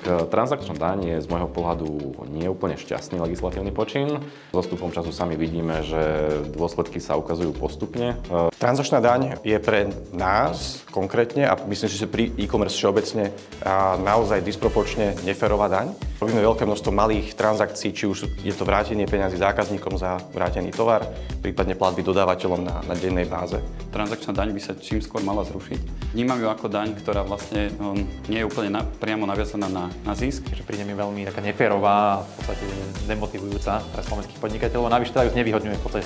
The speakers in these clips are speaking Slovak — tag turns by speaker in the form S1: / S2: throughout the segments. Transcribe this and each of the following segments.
S1: transakčná daň je z môjho pohľadu nie úplne šťastný legislatívny počin. S postupom času sami vidíme, že dôsledky sa ukazujú postupne.
S2: Transakčná daň je pre nás konkrétne a myslím si, že pri e-commerce všeobecne naozaj disproporčne neférová daň. Robíme veľké množstvo malých transakcií, či už je to vrátenie peňazí zákazníkom za vrátený tovar, prípadne platby dodávateľom na dennej báze.
S3: Transakčná daň by sa čím skôr mala zrušiť. Vnímam ju ako daň, ktorá vlastne nie je úplne priamo naviazaná na zisk.
S4: Že príde mi veľmi taká neférová a v podstate demotivujúca pre slovenských podnikateľov. Navyše teda ju znevýhodňuje v podstate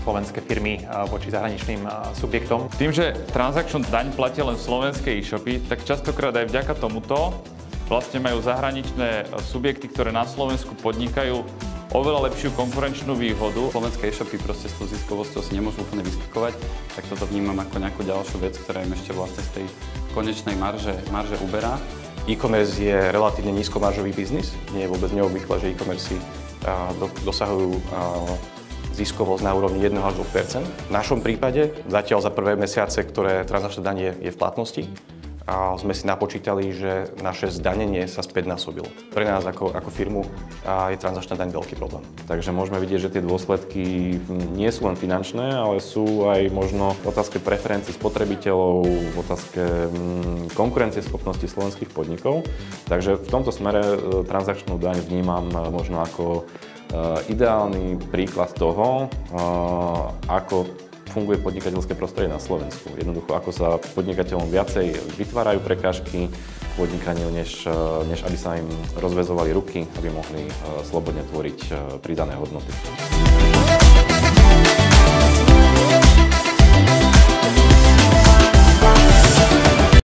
S4: slovenské firmy voči zahraničným subjektom.
S5: Tým, že transakčnú daň platia len slovenské e-shopy, tak častokrát aj vďaka tomuto vlastne majú zahraničné subjekty, ktoré na Slovensku podnikajú, oveľa lepšiu konkurenčnú výhodu.
S3: Slovenské e-shopy proste s tou ziskovosťou si nemôžu úplne vyskakovať, tak toto vnímam ako nejakú ďalšiu vec, ktorá im ešte vlastne z tej konečnej marže uberá.
S2: E-commerce je relatívne nízkomaržový biznis. Nie je vôbec neobvyklé, že e-commerce dosahujú ziskovosť na úrovni 1 až 2%. V našom prípade zatiaľ za prvé mesiace, ktoré transakčná daň je v platnosti, a sme si napočítali, že naše zdanenie sa späťnásobilo. Pre nás ako firmu je transakčná daň veľký problém.
S1: Takže môžeme vidieť, že tie dôsledky nie sú len finančné, ale sú aj možno v otázke preferencií spotrebiteľov, v otázke konkurencieschopnosti slovenských podnikov. Takže v tomto smere transakčnú daň vnímam možno ako ideálny príklad toho, ako funguje podnikateľské prostredie na Slovensku. Jednoducho, ako sa podnikateľom viacej vytvárajú prekážky k podnikaniu, než aby sa im rozväzovali ruky, aby mohli slobodne tvoriť pridané hodnoty.